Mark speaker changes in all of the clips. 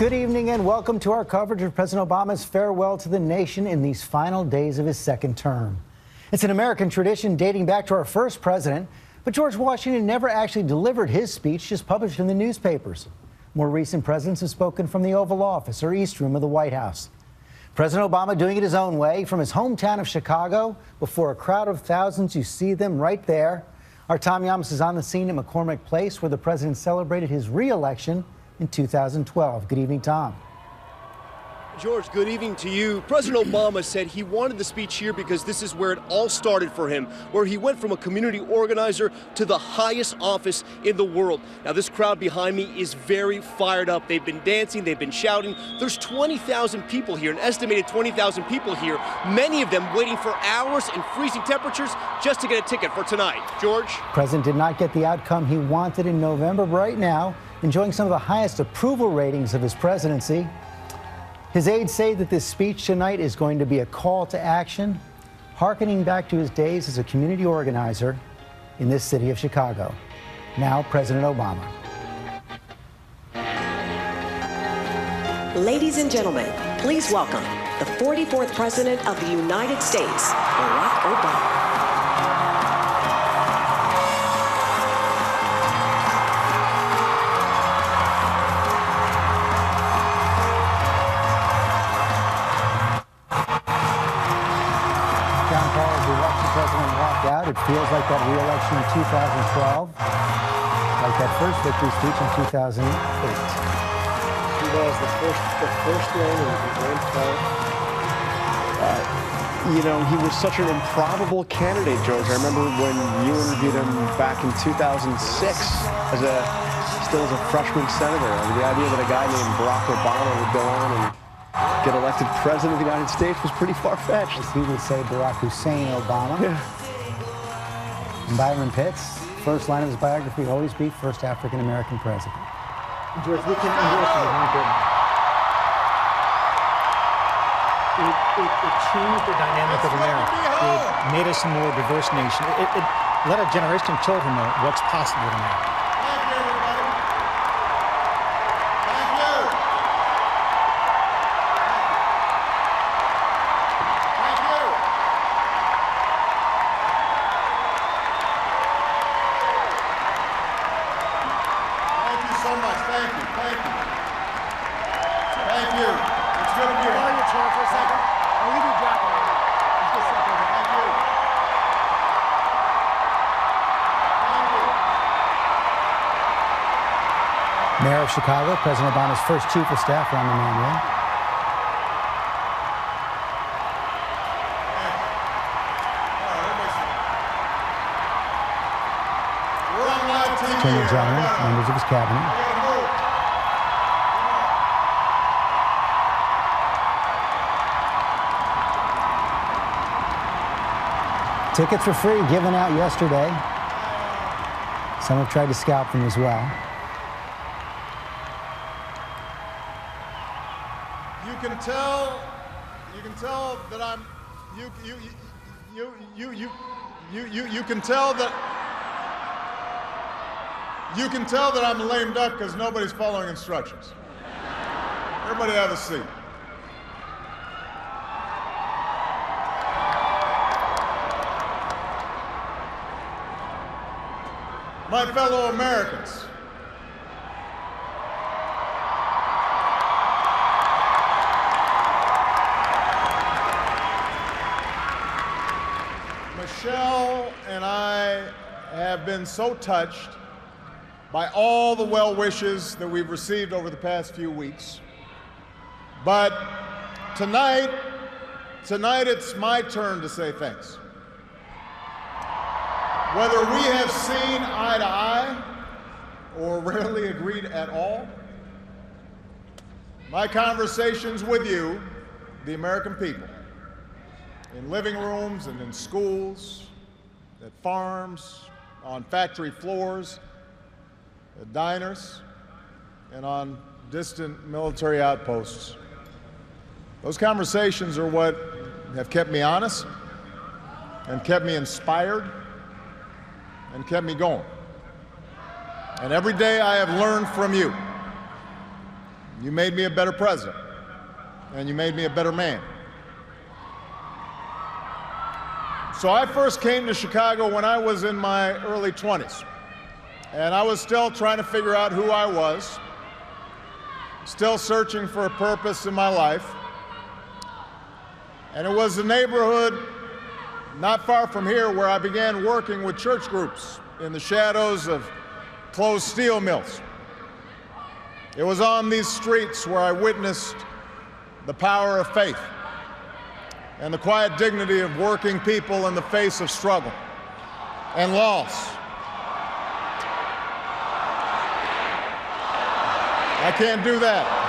Speaker 1: Good evening and welcome to our coverage of President Obama's farewell to the nation in these final days of his second term. It's an American tradition dating back to our first president, but George Washington never actually delivered his speech, just published in the newspapers. More recent presidents have spoken from the Oval Office or East Room of the White House. President Obama doing it his own way from his hometown of Chicago before a crowd of thousands. You see them right there. Our Tom Yamas is on the scene at McCormick Place where the president celebrated his re-election in 2012. Good evening, Tom.
Speaker 2: George, good evening to you. President Obama said he wanted the speech here because this is where it all started for him, where he went from a community organizer to the highest office in the world. Now, this crowd behind me is very fired up. They've been dancing, they've been shouting. There's 20,000 people here, an estimated 20,000 people here, many of them waiting for hours in freezing temperatures just to get a ticket for tonight. George?
Speaker 1: President did not get the outcome he wanted in November, but right now, enjoying some of the highest approval ratings of his presidency. His aides say that this speech tonight is going to be a call to action, hearkening back to his days as a community organizer in this city of Chicago. Now, President Obama.
Speaker 3: Ladies and gentlemen, please welcome the 44th President of the United States, Barack Obama.
Speaker 1: It feels like that re-election in 2012, like that first victory speech in 2008.
Speaker 4: He was the first one in the Grand Park. You know, he was such an improbable candidate, George. I remember when you interviewed him back in 2006 still as a freshman senator. I mean, the idea that a guy named Barack Obama would go on and get elected president of the United States was pretty far-fetched.
Speaker 1: As he would say, Barack Hussein Obama.
Speaker 4: Yeah.
Speaker 1: And Byron Pitts, first line of his biography, always be first African-American president. George, we can endorse
Speaker 5: it changed the dynamic of America. It made us a more diverse nation. It let a generation of children know what's possible in America.
Speaker 1: Mayor of Chicago, President Obama's first chief of staff, Rahm Emanuel. Attorney General, members of his cabinet. Tickets were free, given out yesterday. Some have tried to scalp them as well.
Speaker 6: You can tell that I'm, you can tell that I'm a lame duck because nobody's following instructions. Everybody have a seat. My fellow Americans, Michelle and I have been so touched by all the well wishes that we've received over the past few weeks. But tonight it's my turn to say thanks. Whether we have seen eye to eye or rarely agreed at all, my conversations with you, the American people, in living rooms and in schools, at farms, on factory floors, at diners, and on distant military outposts. Those conversations are what have kept me honest and kept me inspired and kept me going. And every day I have learned from you. You made me a better president, and you made me a better man. So I first came to Chicago when I was in my early 20s, and I was still trying to figure out who I was, still searching for a purpose in my life. And it was a neighborhood not far from here where I began working with church groups in the shadows of closed steel mills. It was on these streets where I witnessed the power of faith and the quiet dignity of working people in the face of struggle and loss. I can't do that.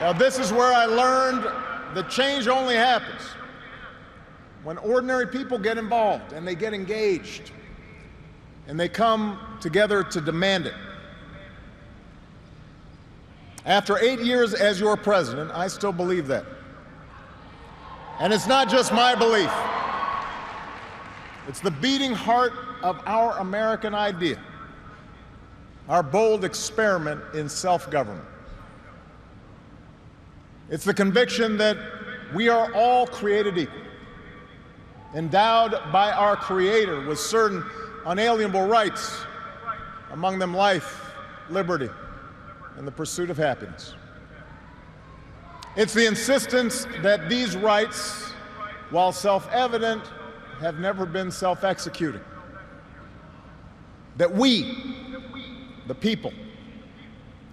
Speaker 6: Now, this is where I learned that change only happens when ordinary people get involved and they get engaged and they come together to demand it. After 8 years as your president, I still believe that. And it's not just my belief. It's the beating heart of our American idea, our bold experiment in self-government. It's the conviction that we are all created equal, endowed by our Creator with certain unalienable rights, among them life, liberty, and the pursuit of happiness. It's the insistence that these rights, while self-evident, have never been self-executing. That we, the people,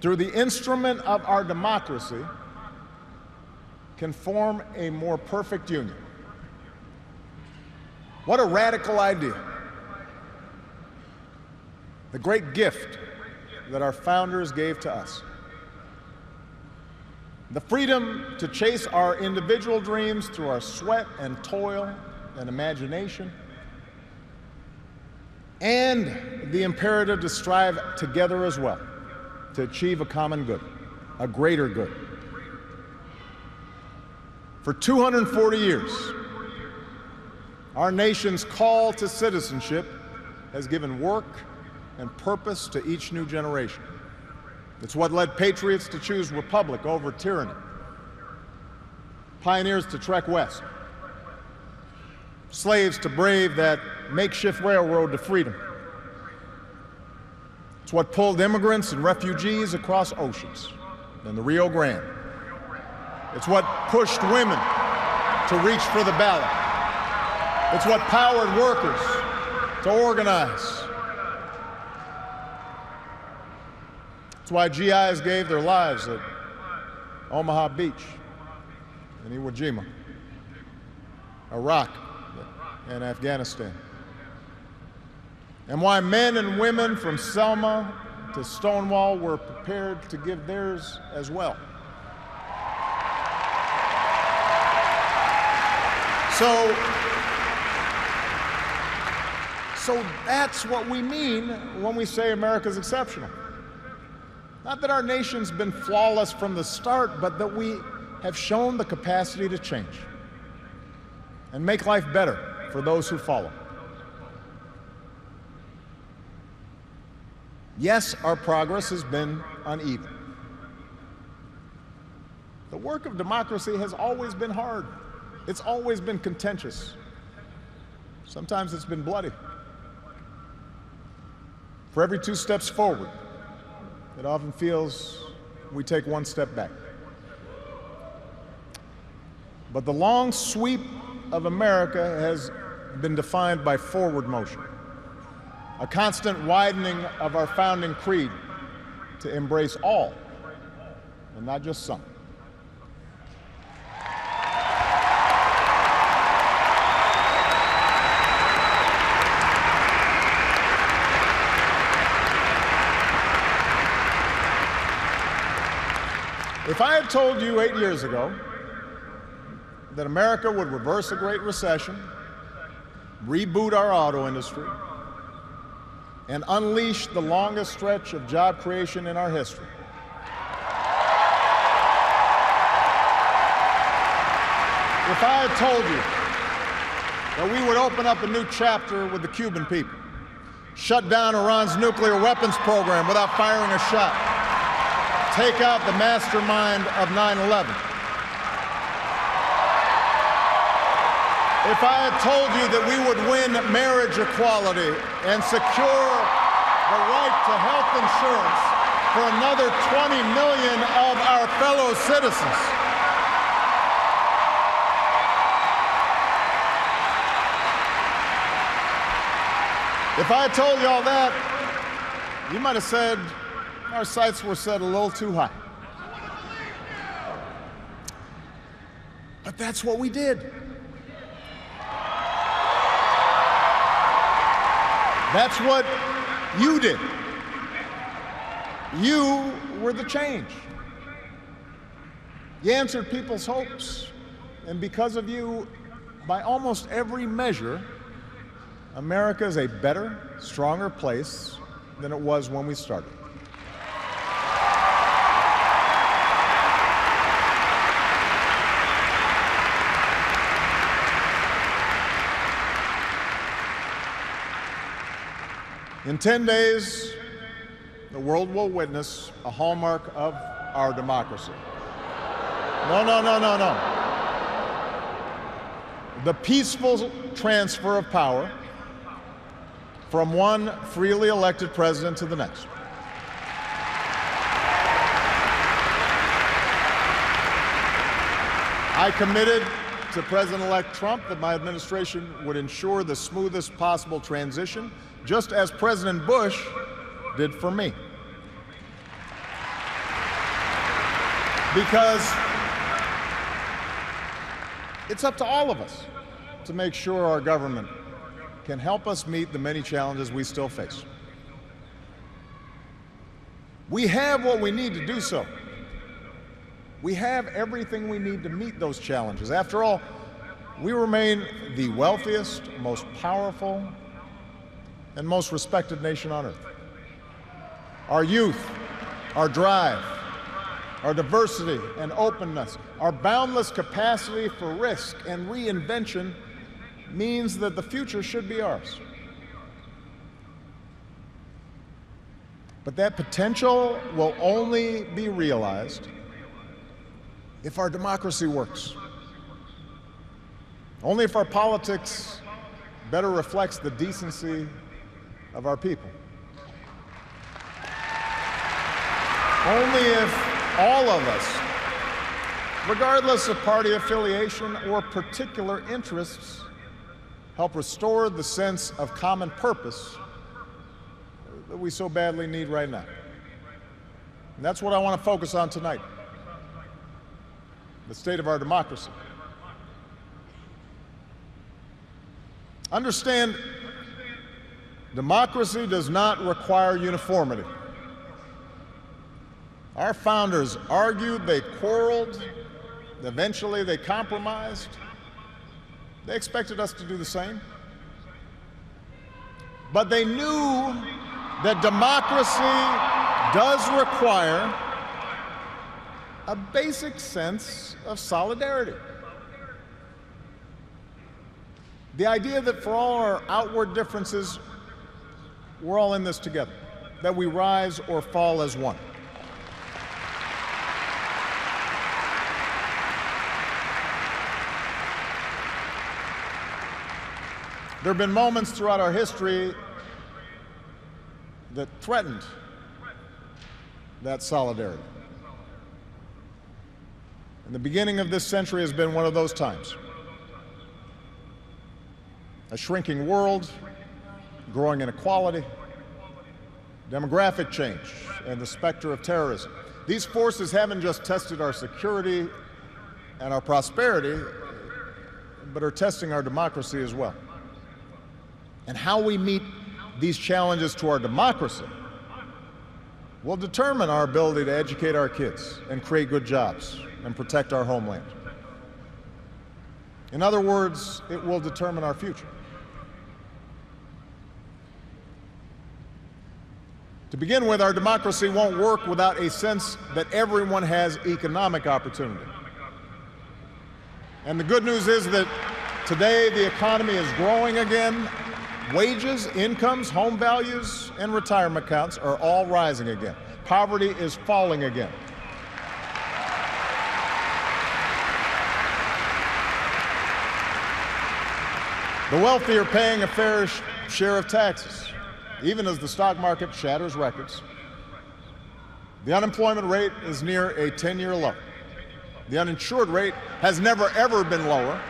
Speaker 6: through the instrument of our democracy, can form a more perfect union. What a radical idea. The great gift that our founders gave to us. The freedom to chase our individual dreams through our sweat and toil and imagination, and the imperative to strive together as well to achieve a common good, a greater good. For 240 years, our nation's call to citizenship has given work and purpose to each new generation. It's what led patriots to choose republic over tyranny, pioneers to trek west, slaves to brave that makeshift railroad to freedom. It's what pulled immigrants and refugees across oceans and the Rio Grande. It's what pushed women to reach for the ballot. It's what powered workers to organize. It's why GIs gave their lives at Omaha Beach and Iwo Jima, Iraq, and Afghanistan. And why men and women from Selma to Stonewall were prepared to give theirs as well. So that's what we mean when we say America's exceptional. Not that our nation's been flawless from the start, but that we have shown the capacity to change and make life better for those who follow. Yes, our progress has been uneven. The work of democracy has always been hard. It's always been contentious. Sometimes it's been bloody. For every 2 steps forward, it often feels we take 1 step back. But the long sweep of America has been defined by forward motion, a constant widening of our founding creed to embrace all, and not just some. If I had told you 8 years ago that America would reverse a Great Recession, reboot our auto industry, and unleash the longest stretch of job creation in our history, If I had told you that we would open up a new chapter with the Cuban people, shut down Iran's nuclear weapons program without firing a shot, take out the mastermind of 9/11, if I had told you that we would win marriage equality and secure the right to health insurance for another 20 million of our fellow citizens, if I had told you all that, you might have said our sights were set a little too high. But that's what we did. That's what you did. You were the change. You answered people's hopes. And because of you, by almost every measure, America is a better, stronger place than it was when we started. In 10 days, the world will witness a hallmark of our democracy. No. The peaceful transfer of power from one freely elected president to the next. I committed to President-elect Trump that my administration would ensure the smoothest possible transition, just as President Bush did for me. Because it's up to all of us to make sure our government can help us meet the many challenges we still face. We have what we need to do so. We have everything we need to meet those challenges. After all, we remain the wealthiest, most powerful, and most respected nation on earth. Our youth, our drive, our diversity and openness, our boundless capacity for risk and reinvention means that the future should be ours. But that potential will only be realized if our democracy works. Only if our politics better reflects the decency of our people. Only if all of us, regardless of party affiliation or particular interests, help restore the sense of common purpose that we so badly need right now. And that's what I want to focus on tonight: the state of our democracy. Understand, democracy does not require uniformity. Our founders argued, they quarreled, eventually they compromised. They expected us to do the same. But they knew that democracy does require a basic sense of solidarity. The idea that for all our outward differences, we're all in this together, that we rise or fall as one. There have been moments throughout our history that threatened that solidarity. And the beginning of this century has been one of those times. A shrinking world, growing inequality, demographic change, and the specter of terrorism. These forces haven't just tested our security and our prosperity, but are testing our democracy as well. And how we meet these challenges to our democracy will determine our ability to educate our kids and create good jobs and protect our homeland. In other words, it will determine our future. To begin with, our democracy won't work without a sense that everyone has economic opportunity. And the good news is that today the economy is growing again. Wages, incomes, home values, and retirement accounts are all rising again. Poverty is falling again. The wealthy are paying a fair share of taxes, even as the stock market shatters records. The unemployment rate is near a 10-year low. The uninsured rate has never, ever been lower.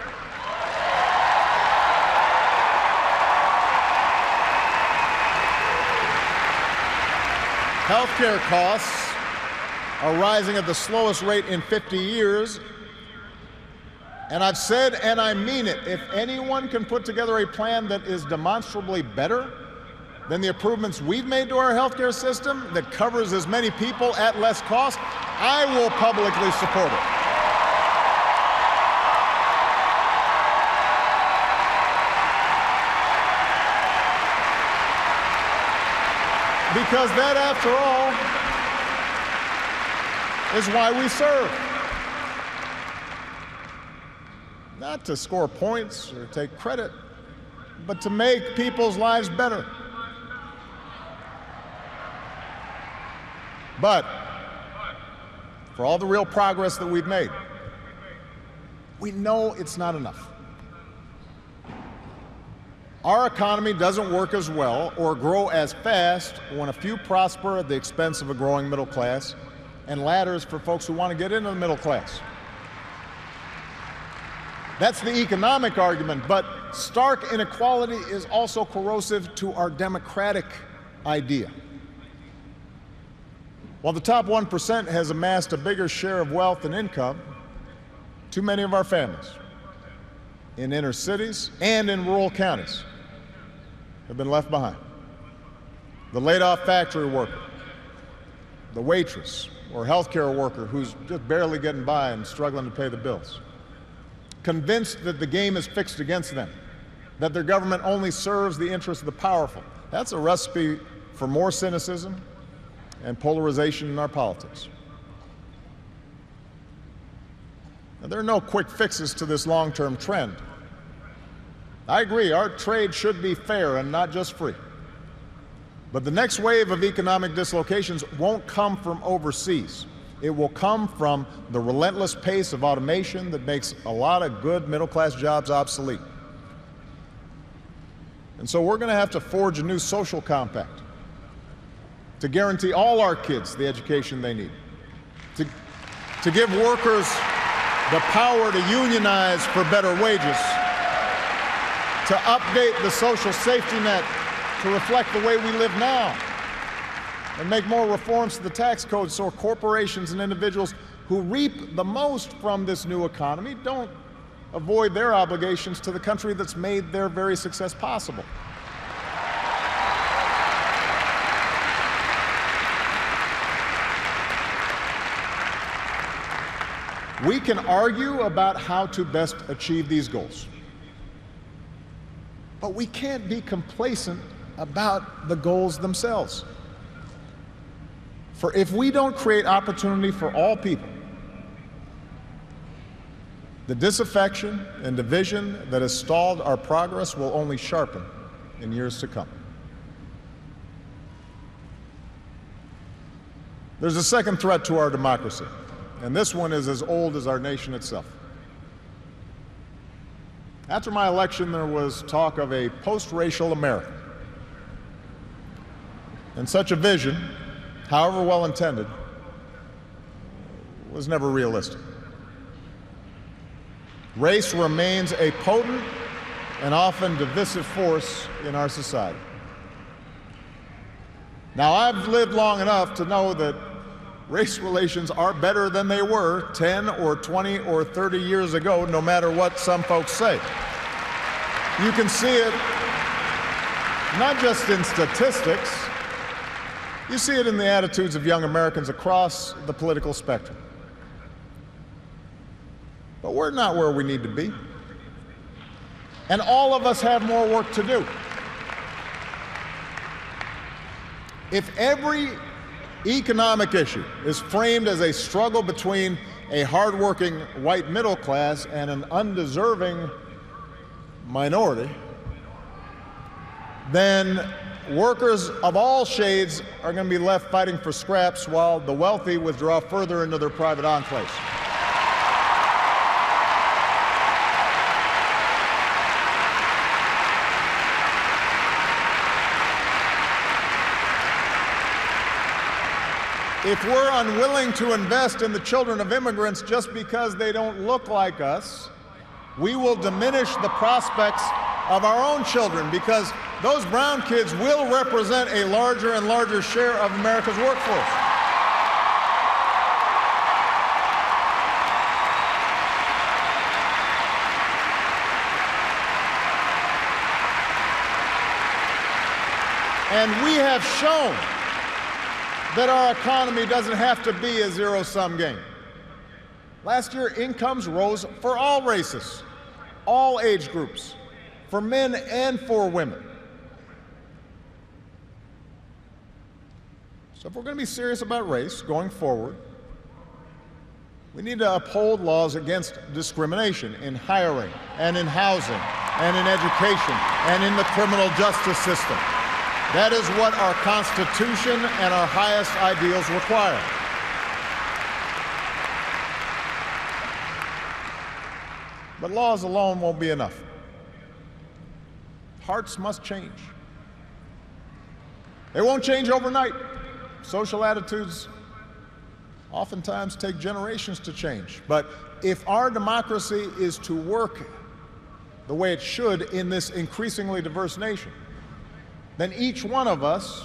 Speaker 6: Healthcare costs are rising at the slowest rate in 50 years. And I've said, and I mean it, if anyone can put together a plan that is demonstrably better than the improvements we've made to our healthcare system that covers as many people at less cost, I will publicly support it. Because that, after all, is why we serve. Not to score points or take credit, but to make people's lives better. But for all the real progress that we've made, we know it's not enough. Our economy doesn't work as well or grow as fast when a few prosper at the expense of a growing middle class and ladders for folks who want to get into the middle class. That's the economic argument, but stark inequality is also corrosive to our democratic idea. While the top 1% has amassed a bigger share of wealth and income, too many of our families in inner cities and in rural counties have been left behind. The laid-off factory worker, the waitress or healthcare worker who's just barely getting by and struggling to pay the bills, convinced that the game is fixed against them, that their government only serves the interests of the powerful. That's a recipe for more cynicism and polarization in our politics. Now, there are no quick fixes to this long-term trend. I agree, our trade should be fair and not just free. But the next wave of economic dislocations won't come from overseas. It will come from the relentless pace of automation that makes a lot of good middle-class jobs obsolete. And so we're going to have to forge a new social compact to guarantee all our kids the education they need, to give workers the power to unionize for better wages, to update the social safety net to reflect the way we live now, and make more reforms to the tax code so corporations and individuals who reap the most from this new economy don't avoid their obligations to the country that's made their very success possible. We can argue about how to best achieve these goals, but we can't be complacent about the goals themselves. For if we don't create opportunity for all people, the disaffection and division that has stalled our progress will only sharpen in years to come. There's a second threat to our democracy, and this one is as old as our nation itself. After my election, there was talk of a post-racial America. And such a vision, however well-intended, was never realistic. Race remains a potent and often divisive force in our society. Now, I've lived long enough to know that race relations are better than they were 10 or 20 or 30 years ago, no matter what some folks say. You can see it not just in statistics, you see it in the attitudes of young Americans across the political spectrum. But we're not where we need to be. And all of us have more work to do. If every economic issue is framed as a struggle between a hardworking white middle class and an undeserving minority, then workers of all shades are going to be left fighting for scraps while the wealthy withdraw further into their private enclaves. If we're unwilling to invest in the children of immigrants just because they don't look like us, we will diminish the prospects of our own children, because those brown kids will represent a larger and larger share of America's workforce. And we have shown that our economy doesn't have to be a zero-sum game. Last year, incomes rose for all races, all age groups, for men and for women. So if we're going to be serious about race going forward, we need to uphold laws against discrimination in hiring and in housing and in education and in the criminal justice system. That is what our Constitution and our highest ideals require. But laws alone won't be enough. Hearts must change. They won't change overnight. Social attitudes oftentimes take generations to change. But if our democracy is to work the way it should in this increasingly diverse nation, then each one of us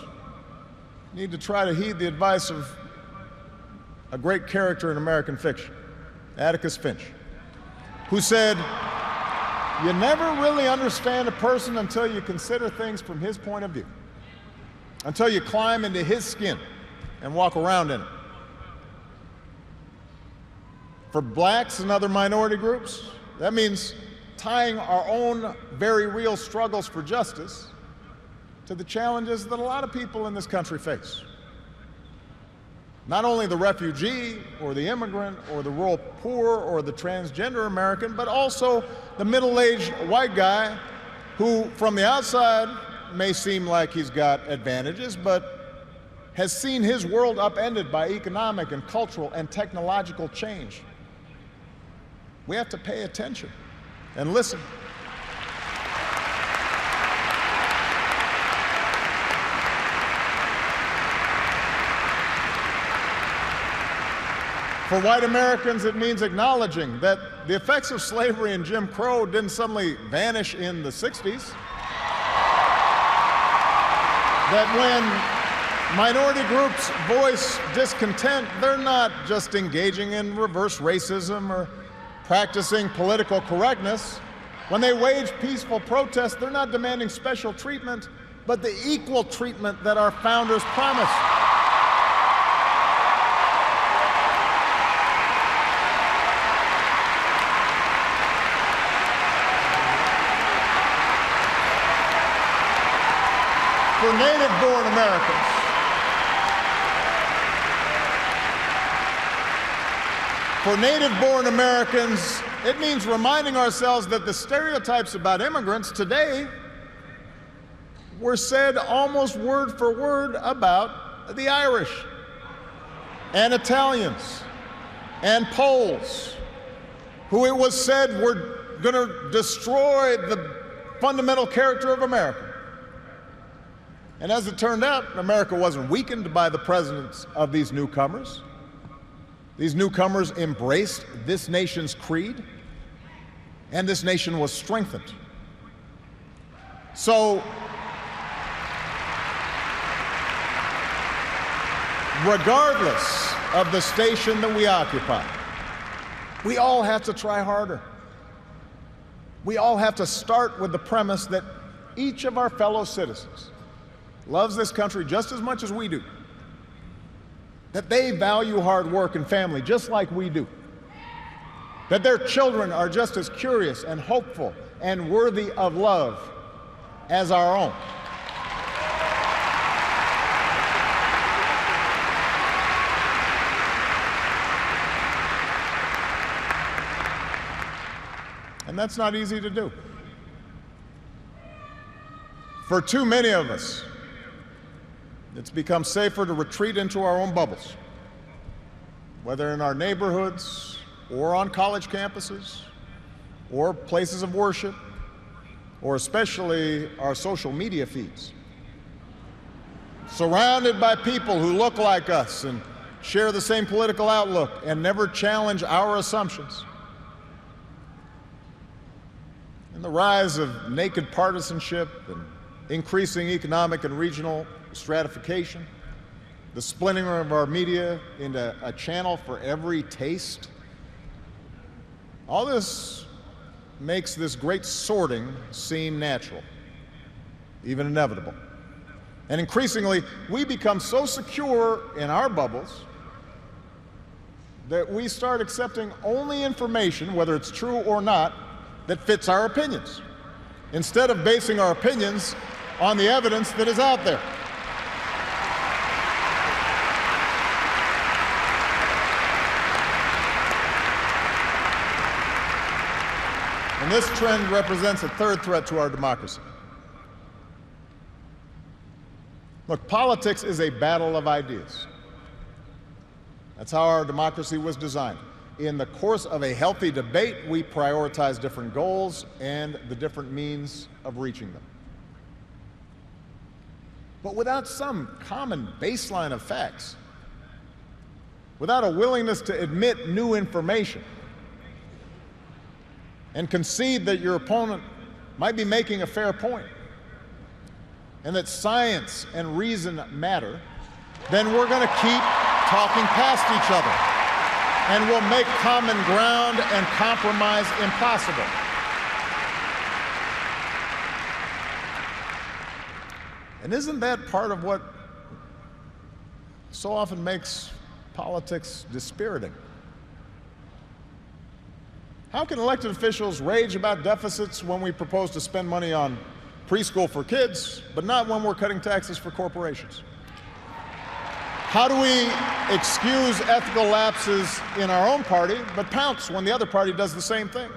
Speaker 6: need to try to heed the advice of a great character in American fiction, Atticus Finch, who said, "You never really understand a person until you consider things from his point of view, until you climb into his skin and walk around in it." For blacks and other minority groups, that means tying our own very real struggles for justice to the challenges that a lot of people in this country face. Not only the refugee or the immigrant or the rural poor or the transgender American, but also the middle-aged white guy who, from the outside, may seem like he's got advantages, but has seen his world upended by economic and cultural and technological change. We have to pay attention and listen. For white Americans, it means acknowledging that the effects of slavery and Jim Crow didn't suddenly vanish in the 60s. That when minority groups voice discontent, they're not just engaging in reverse racism or practicing political correctness. When they wage peaceful protest, they're not demanding special treatment, but the equal treatment that our founders promised. For native-born Americans, it means reminding ourselves that the stereotypes about immigrants today were said almost word for word about the Irish and Italians and Poles, who it was said were going to destroy the fundamental character of America. And as it turned out, America wasn't weakened by the presence of these newcomers. These newcomers embraced this nation's creed, and this nation was strengthened. So, regardless of the station that we occupy, we all have to try harder. We all have to start with the premise that each of our fellow citizens loves this country just as much as we do, that they value hard work and family just like we do, that their children are just as curious and hopeful and worthy of love as our own. And that's not easy to do. For too many of us, it's become safer to retreat into our own bubbles, whether in our neighborhoods or on college campuses or places of worship, or especially our social media feeds. Surrounded by people who look like us and share the same political outlook and never challenge our assumptions. And the rise of naked partisanship and increasing economic and regional stratification, the splintering of our media into a channel for every taste, all this makes this great sorting seem natural, even inevitable. And increasingly, we become so secure in our bubbles that we start accepting only information, whether it's true or not, that fits our opinions, instead of basing our opinions on the evidence that is out there. And this trend represents a third threat to our democracy. Look, politics is a battle of ideas. That's how our democracy was designed. In the course of a healthy debate, we prioritize different goals and the different means of reaching them. But without some common baseline of facts, without a willingness to admit new information and concede that your opponent might be making a fair point, and that science and reason matter, then we're going to keep talking past each other, and we'll make common ground and compromise impossible. And isn't that part of what so often makes politics dispiriting? How can elected officials rage about deficits when we propose to spend money on preschool for kids, but not when we're cutting taxes for corporations? How do we excuse ethical lapses in our own party, but pounce when the other party does the same thing?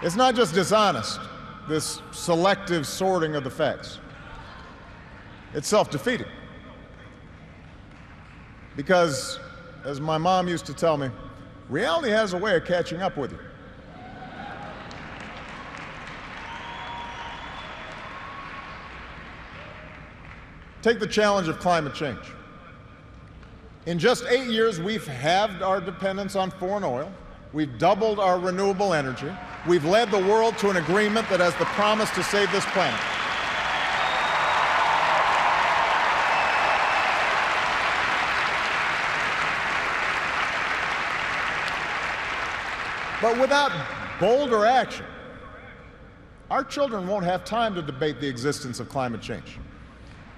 Speaker 6: It's not just dishonest, this selective sorting of the facts. It's self-defeating. Because, as my mom used to tell me, reality has a way of catching up with you. Take the challenge of climate change. In just 8 years, we've halved our dependence on foreign oil. We've doubled our renewable energy. We've led the world to an agreement that has the promise to save this planet. But without bolder action, our children won't have time to debate the existence of climate change.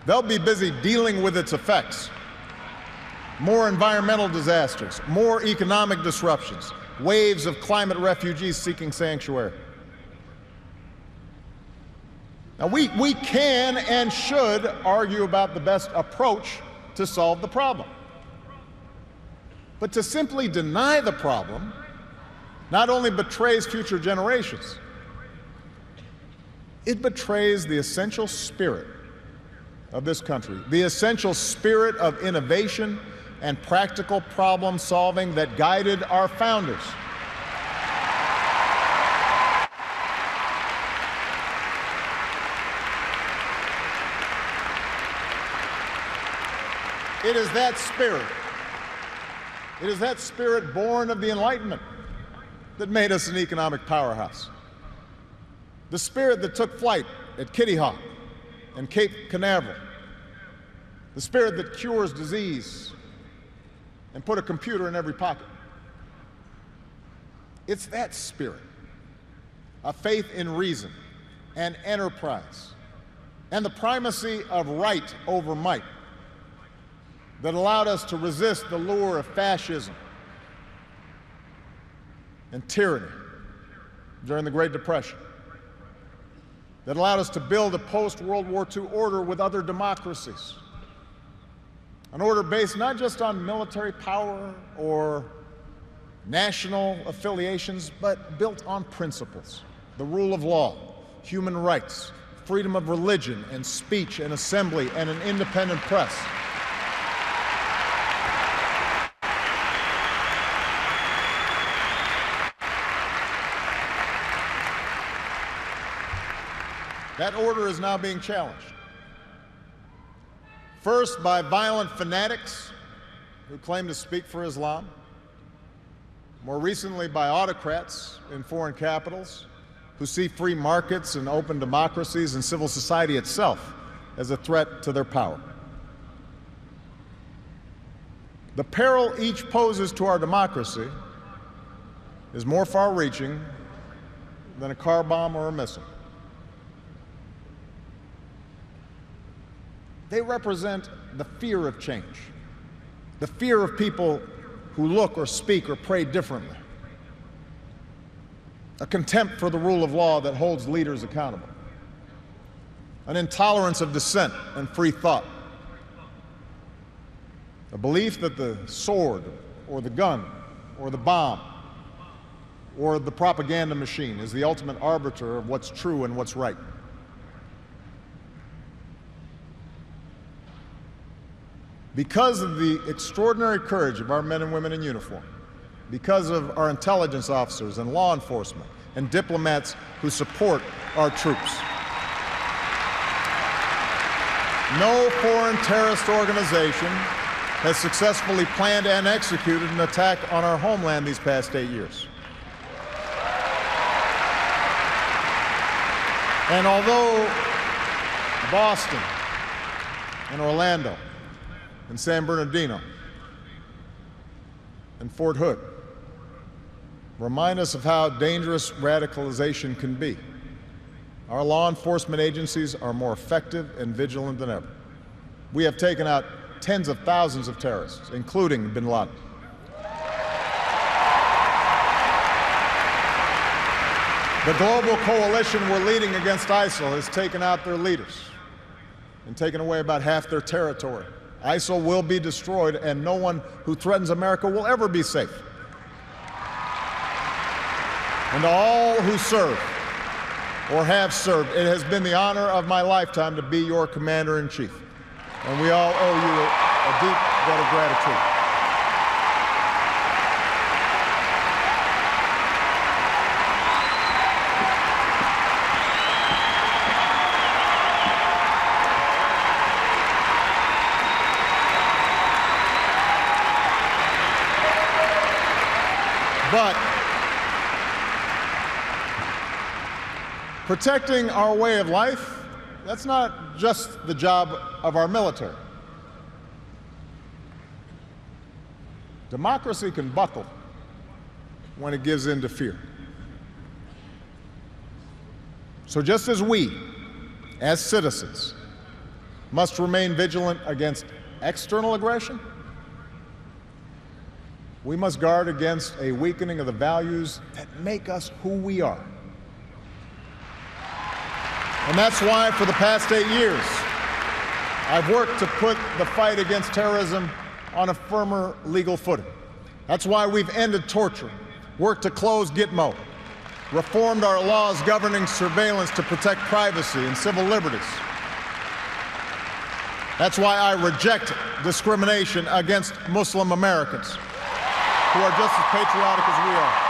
Speaker 6: They'll be busy dealing with its effects. More environmental disasters, more economic disruptions, waves of climate refugees seeking sanctuary. Now, we can and should argue about the best approach to solve the problem. But to simply deny the problem not only betrays future generations, it betrays the essential spirit of this country, the essential spirit of innovation and practical problem solving that guided our founders. It is that spirit born of the Enlightenment that made us an economic powerhouse. The spirit that took flight at Kitty Hawk and Cape Canaveral. The spirit that cures disease and put a computer in every pocket. It's that spirit, a faith in reason and enterprise and the primacy of right over might that allowed us to resist the lure of fascism and tyranny during the Great Depression, that allowed us to build a post-World War II order with other democracies, an order based not just on military power or national affiliations, but built on principles: the rule of law, human rights, freedom of religion and speech and assembly, and an independent press. That order is now being challenged. First, by violent fanatics who claim to speak for Islam. More recently, by autocrats in foreign capitals who see free markets and open democracies and civil society itself as a threat to their power. The peril each poses to our democracy is more far-reaching than a car bomb or a missile. They represent the fear of change, the fear of people who look or speak or pray differently, a contempt for the rule of law that holds leaders accountable, an intolerance of dissent and free thought, a belief that the sword or the gun or the bomb or the propaganda machine is the ultimate arbiter of what's true and what's right. Because of the extraordinary courage of our men and women in uniform, because of our intelligence officers and law enforcement and diplomats who support our troops, no foreign terrorist organization has successfully planned and executed an attack on our homeland these past 8 years. And although Boston and Orlando and San Bernardino and Fort Hood remind us of how dangerous radicalization can be, our law enforcement agencies are more effective and vigilant than ever. We have taken out tens of thousands of terrorists, including bin Laden. The global coalition we're leading against ISIL has taken out their leaders and taken away about half their territory. ISIL will be destroyed, and no one who threatens America will ever be safe. And to all who serve or have served, it has been the honor of my lifetime to be your commander-in-chief. And we all owe you a deep debt of gratitude. But protecting our way of life, that's not just the job of our military. Democracy can buckle when it gives in to fear. So just as we, as citizens, must remain vigilant against external aggression, we must guard against a weakening of the values that make us who we are. And that's why for the past 8 years, I've worked to put the fight against terrorism on a firmer legal footing. That's why we've ended torture, worked to close Gitmo, reformed our laws governing surveillance to protect privacy and civil liberties. That's why I reject discrimination against Muslim Americans, who are just as patriotic as we are.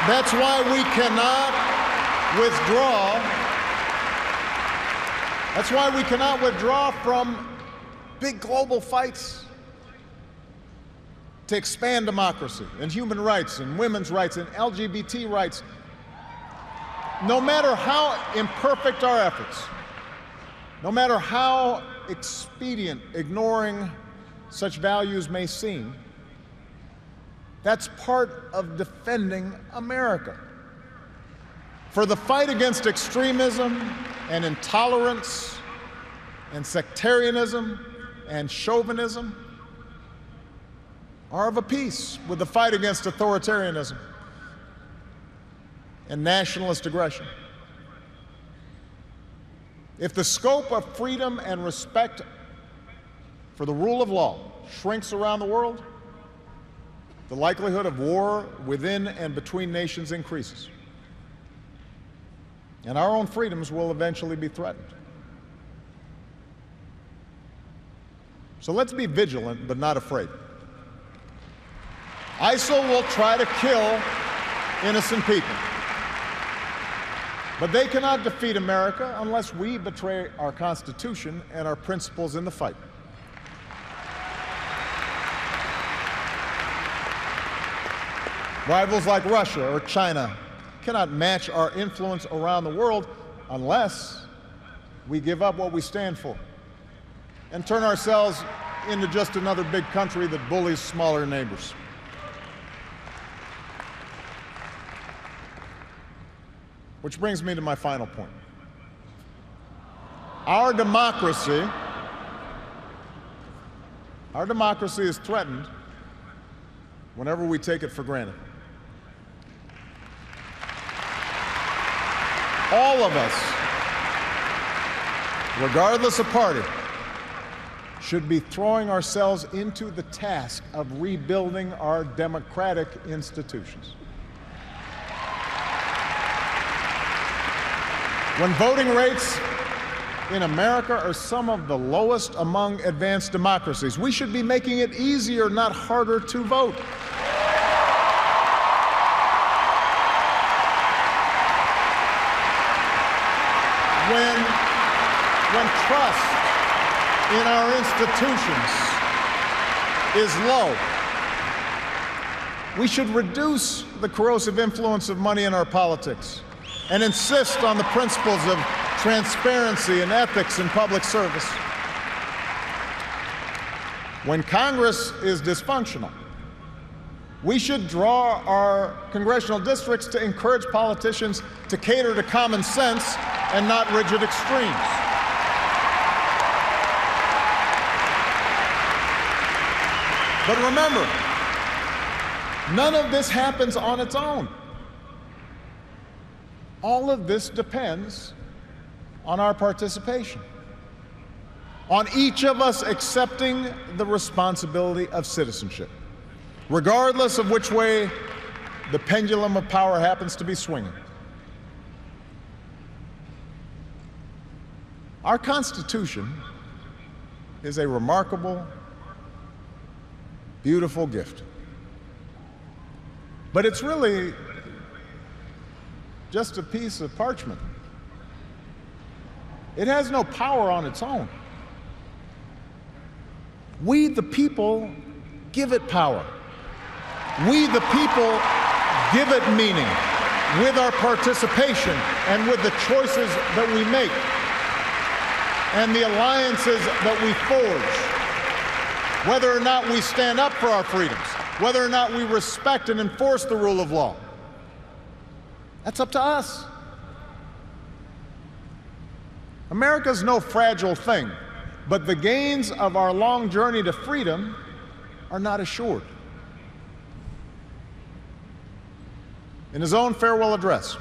Speaker 6: That's why we cannot withdraw. That's why we cannot withdraw from big global fights to expand democracy and human rights and women's rights and LGBT rights. No matter how imperfect our efforts, no matter how expedient ignoring such values may seem, that's part of defending America. For the fight against extremism and intolerance and sectarianism and chauvinism are of a piece with the fight against authoritarianism and nationalist aggression. If the scope of freedom and respect for the rule of law shrinks around the world, the likelihood of war within and between nations increases, and our own freedoms will eventually be threatened. So let's be vigilant, but not afraid. ISIL will try to kill innocent people, but they cannot defeat America unless we betray our Constitution and our principles in the fight. Rivals like Russia or China cannot match our influence around the world unless we give up what we stand for and turn ourselves into just another big country that bullies smaller neighbors. Which brings me to my final point. Our democracy is threatened whenever we take it for granted. All of us, regardless of party, should be throwing ourselves into the task of rebuilding our democratic institutions. When voting rates in America are some of the lowest among advanced democracies, we should be making it easier, not harder, to vote. When trust in our institutions is low, we should reduce the corrosive influence of money in our politics and insist on the principles of transparency and ethics in public service. When Congress is dysfunctional, we should draw our congressional districts to encourage politicians to cater to common sense and not rigid extremes. But remember, none of this happens on its own. All of this depends on our participation, on each of us accepting the responsibility of citizenship, regardless of which way the pendulum of power happens to be swinging. Our Constitution is a remarkable, beautiful gift. But it's really just a piece of parchment. It has no power on its own. We, the people, give it power. We, the people, give it meaning with our participation and with the choices that we make and the alliances that we forge. Whether or not we stand up for our freedoms, whether or not we respect and enforce the rule of law, that's up to us. America's no fragile thing, but the gains of our long journey to freedom are not assured. In his own farewell address,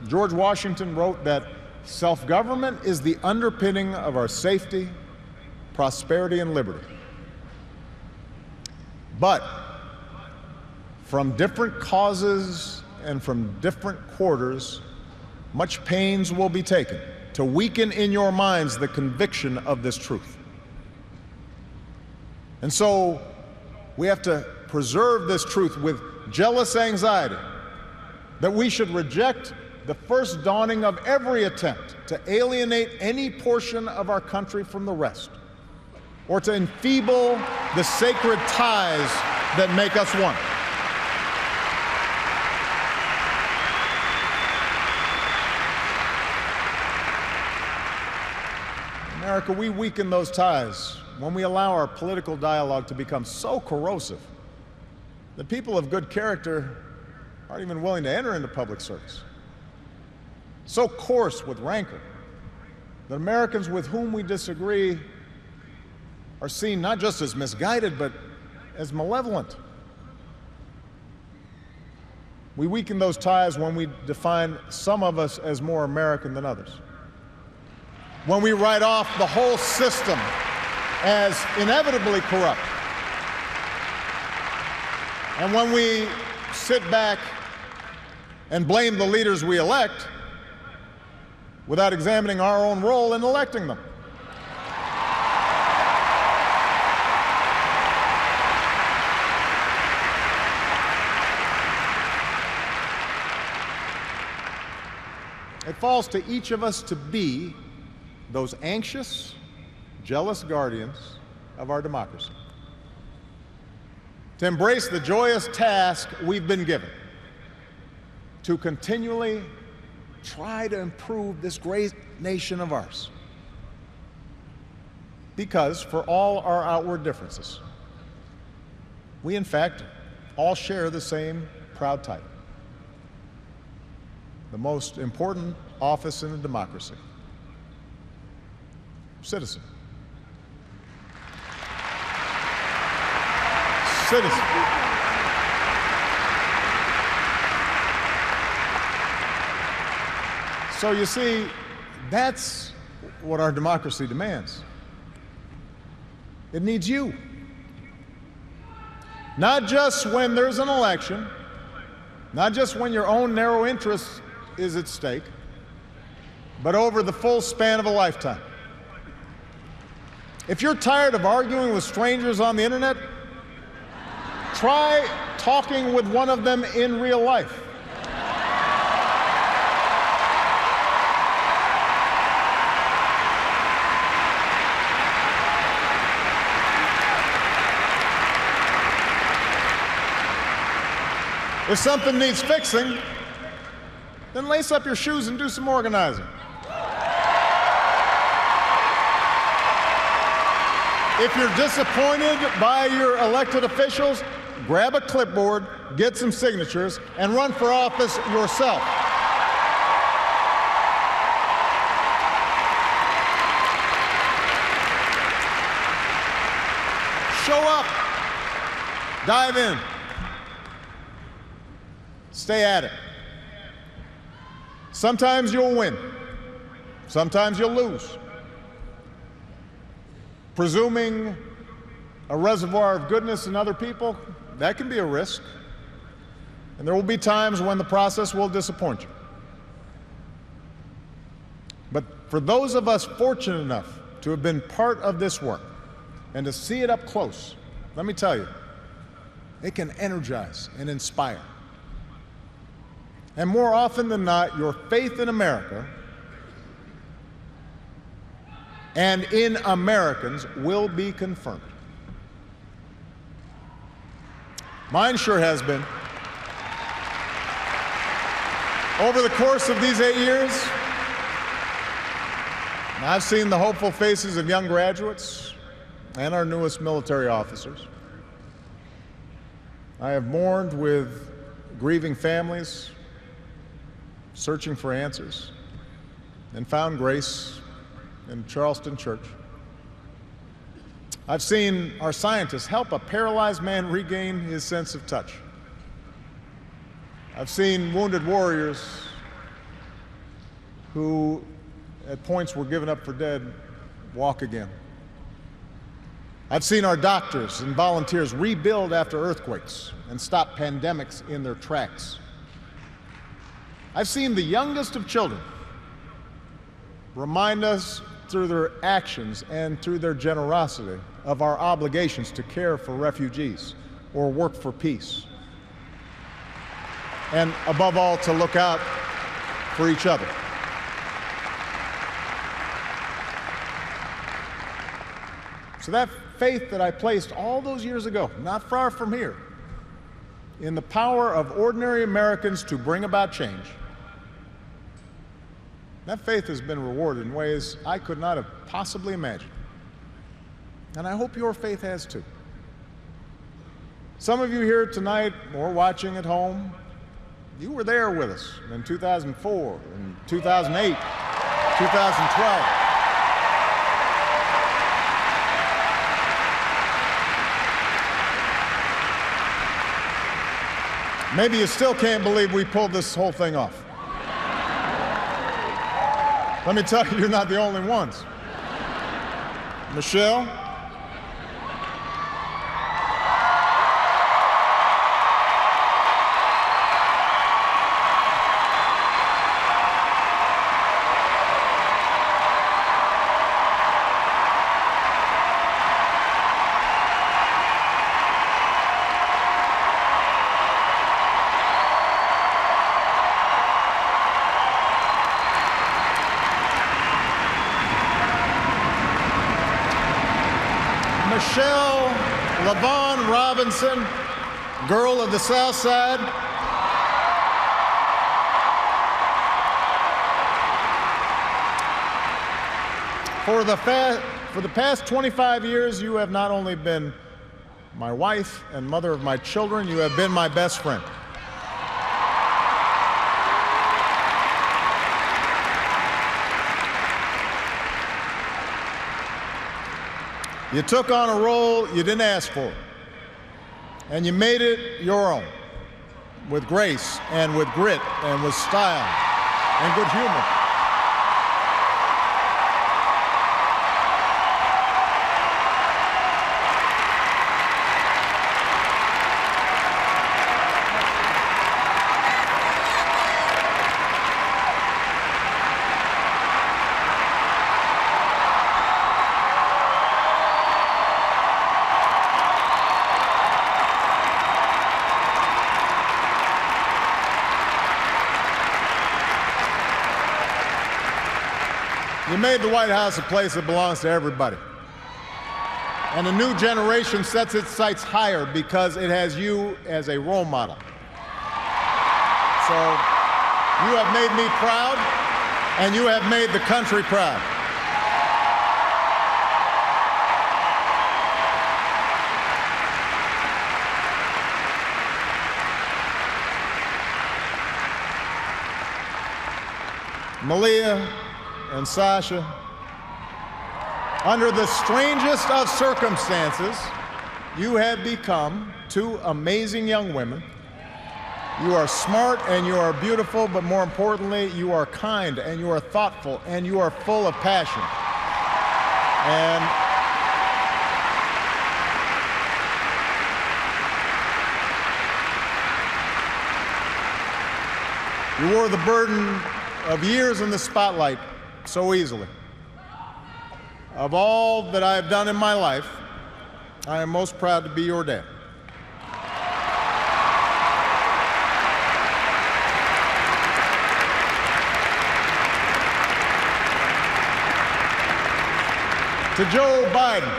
Speaker 6: George Washington wrote that self-government is the underpinning of our safety, prosperity, and liberty. But from different causes and from different quarters, much pains will be taken to weaken in your minds the conviction of this truth. And so we have to preserve this truth with jealous anxiety that we should reject the first dawning of every attempt to alienate any portion of our country from the rest, or to enfeeble the sacred ties that make us one. America, we weaken those ties when we allow our political dialogue to become so corrosive that people of good character aren't even willing to enter into public service. So coarse with rancor that Americans with whom we disagree are seen not just as misguided, but as malevolent. We weaken those ties when we define some of us as more American than others. When we write off the whole system as inevitably corrupt. And when we sit back and blame the leaders we elect without examining our own role in electing them. It falls to each of us to be those anxious, jealous guardians of our democracy. To embrace the joyous task we've been given to continually try to improve this great nation of ours. Because for all our outward differences, we in fact all share the same proud title. The most important office in a democracy. Citizen. Citizen. So you see, that's what our democracy demands. It needs you. Not just when there's an election, not just when your own narrow interest is at stake, but over the full span of a lifetime. If you're tired of arguing with strangers on the internet, try talking with one of them in real life. If something needs fixing, then lace up your shoes and do some organizing. If you're disappointed by your elected officials, grab a clipboard, get some signatures, and run for office yourself. Show up. Dive in. Stay at it. Sometimes you'll win. Sometimes you'll lose. Presuming a reservoir of goodness in other people, that can be a risk. And there will be times when the process will disappoint you. But for those of us fortunate enough to have been part of this work and to see it up close, let me tell you, it can energize and inspire. And more often than not, your faith in America and in Americans will be confirmed. Mine sure has been. Over the course of these 8 years, I've seen the hopeful faces of young graduates and our newest military officers. I have mourned with grieving families, searching for answers, and found grace in Charleston Church. I've seen our scientists help a paralyzed man regain his sense of touch. I've seen wounded warriors who at points were given up for dead walk again. I've seen our doctors and volunteers rebuild after earthquakes and stop pandemics in their tracks. I've seen the youngest of children remind us through their actions and through their generosity of our obligations to care for refugees or work for peace. And above all, to look out for each other. So that faith that I placed all those years ago, not far from here, in the power of ordinary Americans to bring about change, that faith has been rewarded in ways I could not have possibly imagined. And I hope your faith has too. Some of you here tonight or watching at home, you were there with us in 2004, in 2008, 2012. Maybe you still can't believe we pulled this whole thing off. Let me tell you, you're not the only ones. Michelle, Michelle LaVaughn Robinson, girl of the South Side. For the past 25 years, you have not only been my wife and mother of my children, you have been my best friend. You took on a role you didn't ask for, and you made it your own, with grace and with grit and with style and good humor. You made the White House a place that belongs to everybody. And a new generation sets its sights higher because it has you as a role model. So you have made me proud, and you have made the country proud. Malia and Sasha, under the strangest of circumstances, you have become two amazing young women. You are smart and you are beautiful, but more importantly, you are kind and you are thoughtful and you are full of passion. And you wore the burden of years in the spotlight so easily. Of all that I have done in my life, I am most proud to be your dad. To Joe Biden,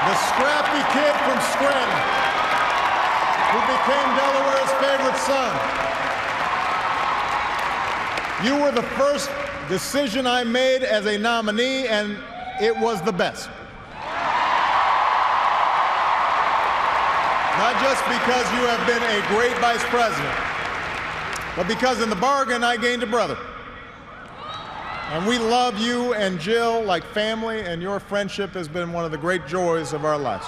Speaker 6: the scrappy kid from Scranton, who became Delaware's favorite son. You were the first decision I made as a nominee, and it was the best. Not just because you have been a great vice president, but because in the bargain I gained a brother. And we love you and Jill like family, and your friendship has been one of the great joys of our lives.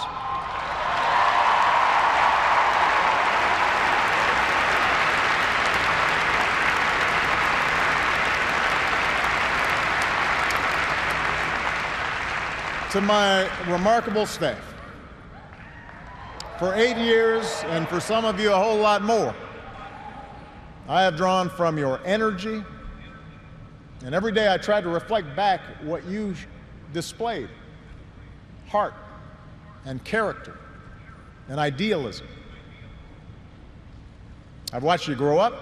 Speaker 6: To my remarkable staff, for 8 years, and for some of you a whole lot more, I have drawn from your energy, and every day I try to reflect back what you displayed: heart and character and idealism. I've watched you grow up,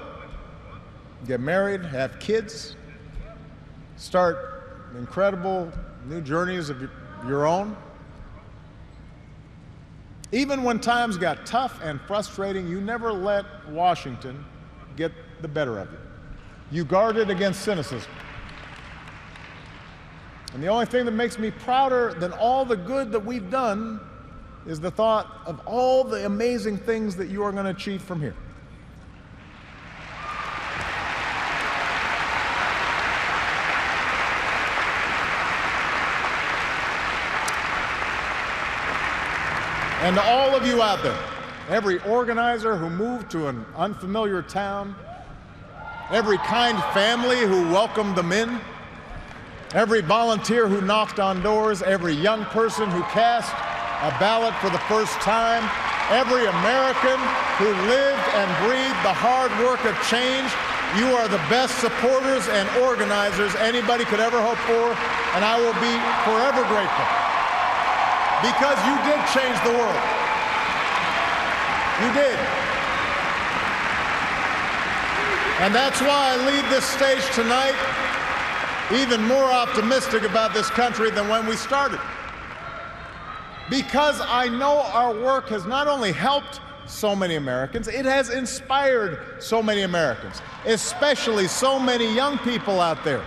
Speaker 6: get married, have kids, start incredible new journeys of your own. Even when times got tough and frustrating, you never let Washington get the better of you. You guarded against cynicism. And the only thing that makes me prouder than all the good that we've done is the thought of all the amazing things that you are going to achieve from here. And to all of you out there, every organizer who moved to an unfamiliar town, every kind family who welcomed them in, every volunteer who knocked on doors, every young person who cast a ballot for the first time, every American who lived and breathed the hard work of change, you are the best supporters and organizers anybody could ever hope for, and I will be forever grateful. Because you did change the world. You did. And that's why I leave this stage tonight even more optimistic about this country than when we started. Because I know our work has not only helped so many Americans, it has inspired so many Americans, especially so many young people out there,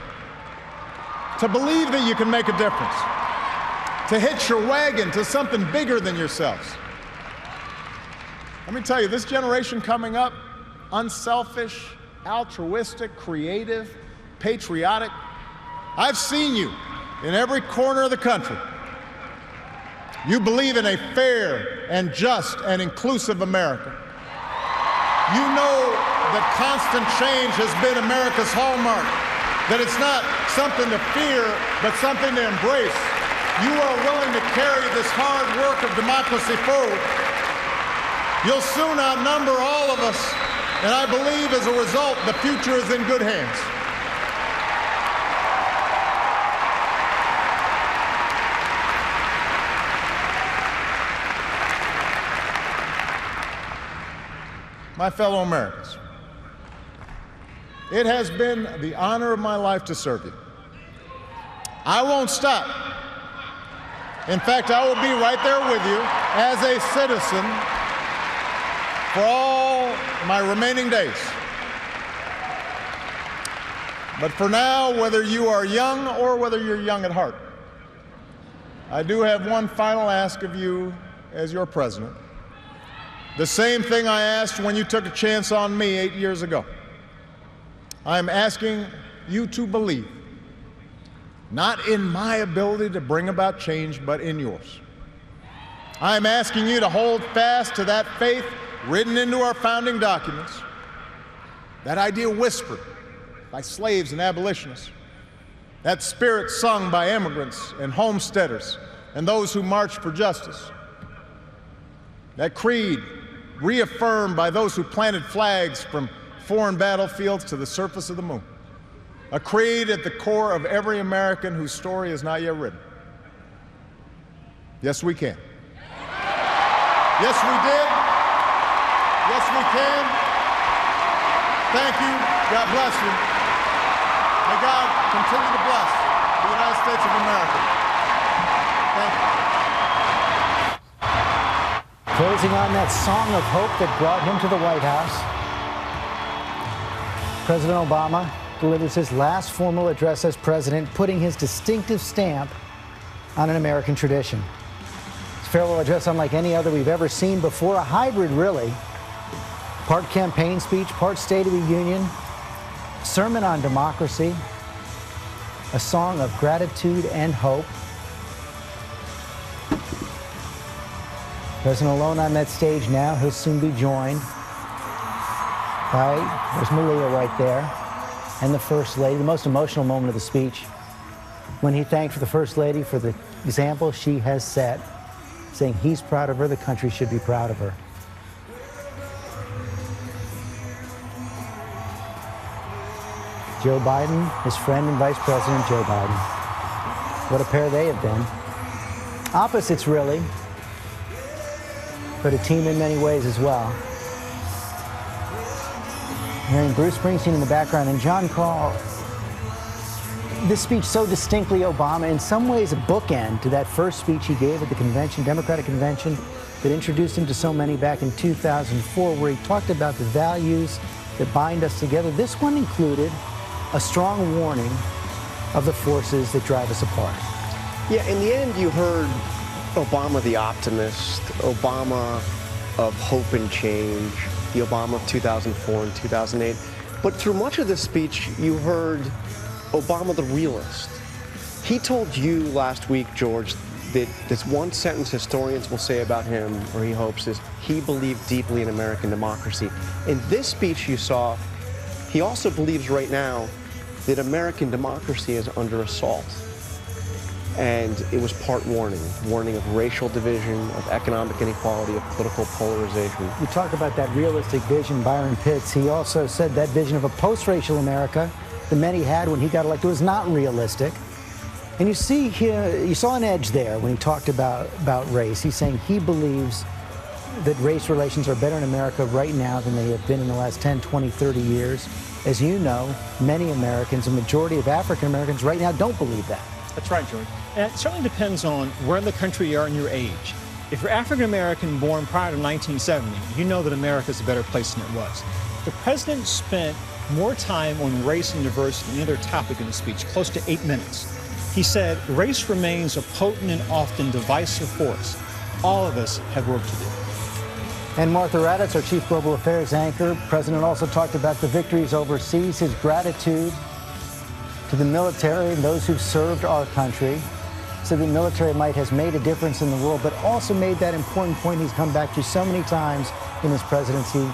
Speaker 6: to believe that you can make a difference, to hitch your wagon to something bigger than yourselves. Let me tell you, this generation coming up, unselfish, altruistic, creative, patriotic, I've seen you in every corner of the country. You believe in a fair and just and inclusive America. You know that constant change has been America's hallmark, that it's not something to fear, but something to embrace. You are willing to carry this hard work of democracy forward. You'll soon outnumber all of us, and I believe as a result, the future is in good hands. My fellow Americans, it has been the honor of my life to serve you. I won't stop. In fact, I will be right there with you as a citizen for all my remaining days. But for now, whether you are young or whether you're young at heart, I do have one final ask of you as your president. The same thing I asked when you took a chance on me 8 years ago. I'm asking you to believe, not in my ability to bring about change, but in yours. I'm asking you to hold fast to that faith written into our founding documents, that idea whispered by slaves and abolitionists, that spirit sung by immigrants and homesteaders and those who marched for justice, that creed reaffirmed by those who planted flags from foreign battlefields to the surface of the moon. A creed at the core of every American whose story is not yet written. Yes, we can. Yes, we did. Yes, we can. Thank you. God bless you. May God continue to bless the United States of America. Thank you.
Speaker 1: Closing on that song of hope that brought him to the White House, President Obama delivers his last formal address as president, putting his distinctive stamp on an American tradition. His farewell address unlike any other we've ever seen before, a hybrid really. Part campaign speech, part State of the Union, sermon on democracy, a song of gratitude and hope. President alone on that stage now. He'll soon be joined by, there's Malia right there, and the First Lady. The most emotional moment of the speech when he thanked the First Lady for the example she has set, saying he's proud of her, the country should be proud of her. Joe Biden, his friend and Vice President Joe Biden. What a pair they have been. Opposites, really, but a team in many ways as well. Hearing Bruce Springsteen in the background and John Call. This speech so distinctly Obama, in some ways a bookend to that first speech he gave at the convention, Democratic convention, that introduced him to so many back in 2004, where he talked about the values that bind us together. This one included a strong warning of the forces that drive us apart.
Speaker 4: Yeah, in the end, you heard Obama the optimist, Obama of hope and change, the Obama of 2004 and 2008. But through much of this speech, you heard Obama the realist. He told you last week, George, this one sentence historians will say about him, or he hopes, is he believed deeply in American democracy. In this speech you saw, he also believes right now that American democracy is under assault. And it was part warning of racial division, of economic inequality, of political polarization.
Speaker 1: You talk about that realistic vision, Byron Pitts. He also said that vision of a post-racial America the many had when he got elected was not realistic. And you see here, you saw an edge there when he talked about race. He's saying he believes that race relations are better in America right now than they have been in the last 10, 20, 30 years. As you know, many Americans, a majority of African Americans right now don't believe that.
Speaker 5: That's right, George. And it certainly depends on where in the country you are and your age. If you're African American born prior to 1970, you know that America is a better place than it was. The president spent more time on race and diversity than any other topic in the speech, close to 8 minutes. He said, race remains a potent and often divisive force. All of us have work to do.
Speaker 1: And Martha Raddatz, our Chief Global Affairs anchor, the president also talked about the victories overseas, his gratitude to the military and those who've served our country. So the military might has made a difference in the world, but also made that important point he's come back to so many times in his presidency,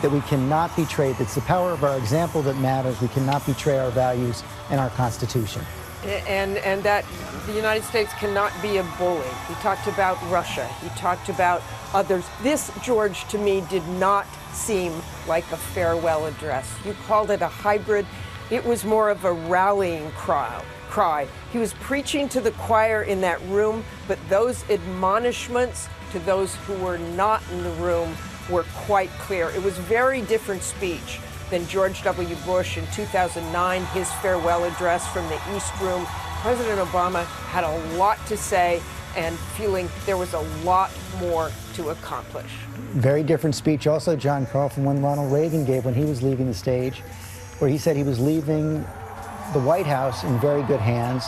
Speaker 1: that we cannot betray. It's the power of our example that matters. We cannot betray our values and our Constitution.
Speaker 7: And that the United States cannot be a bully. He talked about Russia. He talked about others. This, George, to me, did not seem like a farewell address. You called it a hybrid. It was more of a rallying cry. He was preaching to the choir in that room, but those admonishments to those who were not in the room were quite clear. It was a very different speech than George W. Bush in 2009, his farewell address from the East Room. President Obama had a lot to say and feeling there was a lot more to accomplish.
Speaker 1: Very different speech also, John Carl, from when Ronald Reagan gave when he was leaving the stage, where he said he was leaving the White House in very good hands.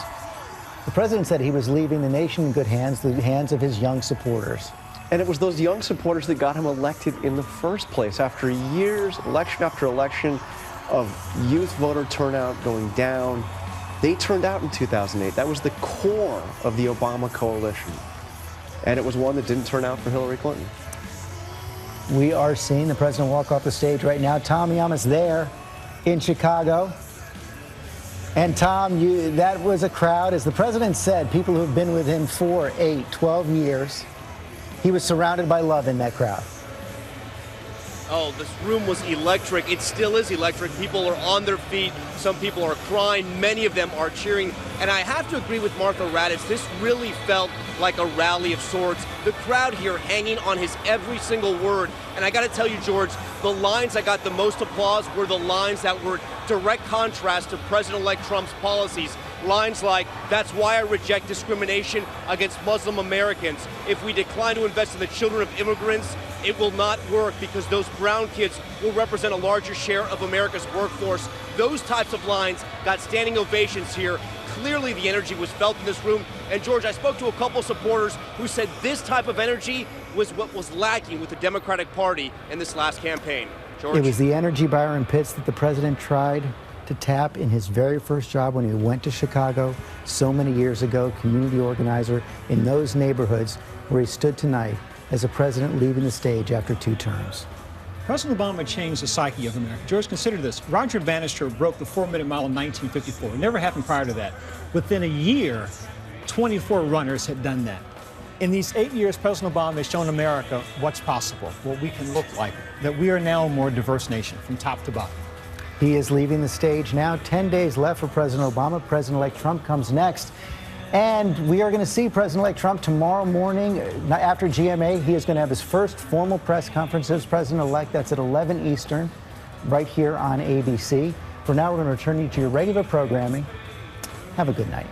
Speaker 1: The president said he was leaving the nation in good hands, the hands of his young supporters.
Speaker 4: And it was those young supporters that got him elected in the first place. After years, election after election, of youth voter turnout going down, they turned out in 2008. That was the core of the Obama coalition. And it was one that didn't turn out for Hillary Clinton.
Speaker 1: We are seeing the president walk off the stage right now. Tom Yamas there in Chicago. And Tom, that was a crowd, as the president said, people who have been with him for 8, 12 years. He was surrounded by love in that crowd.
Speaker 2: Oh, this room was electric. It still is electric. People are on their feet. Some people are crying. Many of them are cheering. And I have to agree with Martha Raddatz. This really felt like a rally of sorts. The crowd here hanging on his every single word. And I got to tell you, George, the lines that got the most applause were the lines that were direct contrast to President-elect Trump's policies. Lines like, that's why I reject discrimination against Muslim Americans. If we decline to invest in the children of immigrants, it will not work because those brown kids will represent a larger share of America's workforce. Those types of lines got standing ovations here. Clearly the energy was felt in this room. And George, I spoke to a couple supporters who said this type of energy was what was lacking with the Democratic Party in this last campaign. George?
Speaker 1: It was the energy, Byron Pitts, that the president tried to tap in his very first job when he went to Chicago so many years ago, community organizer in those neighborhoods where he stood tonight as a president leaving the stage after 2 terms.
Speaker 5: President Obama changed the psyche of America. George, consider this. Roger Bannister broke the 4-minute mile in 1954. It never happened prior to that. Within a year, 24 runners had done that. In these 8 years, President Obama has shown America what's possible, what we can look like, that we are now a more diverse nation from top to bottom.
Speaker 1: He is leaving the stage now. 10 days left for President Obama. President-elect Trump comes next. And we are going to see President-elect Trump tomorrow morning after GMA. He is going to have his first formal press conference as President-elect. That's at 11 Eastern, right here on ABC. For now, we're going to return you to your regular programming. Have a good night.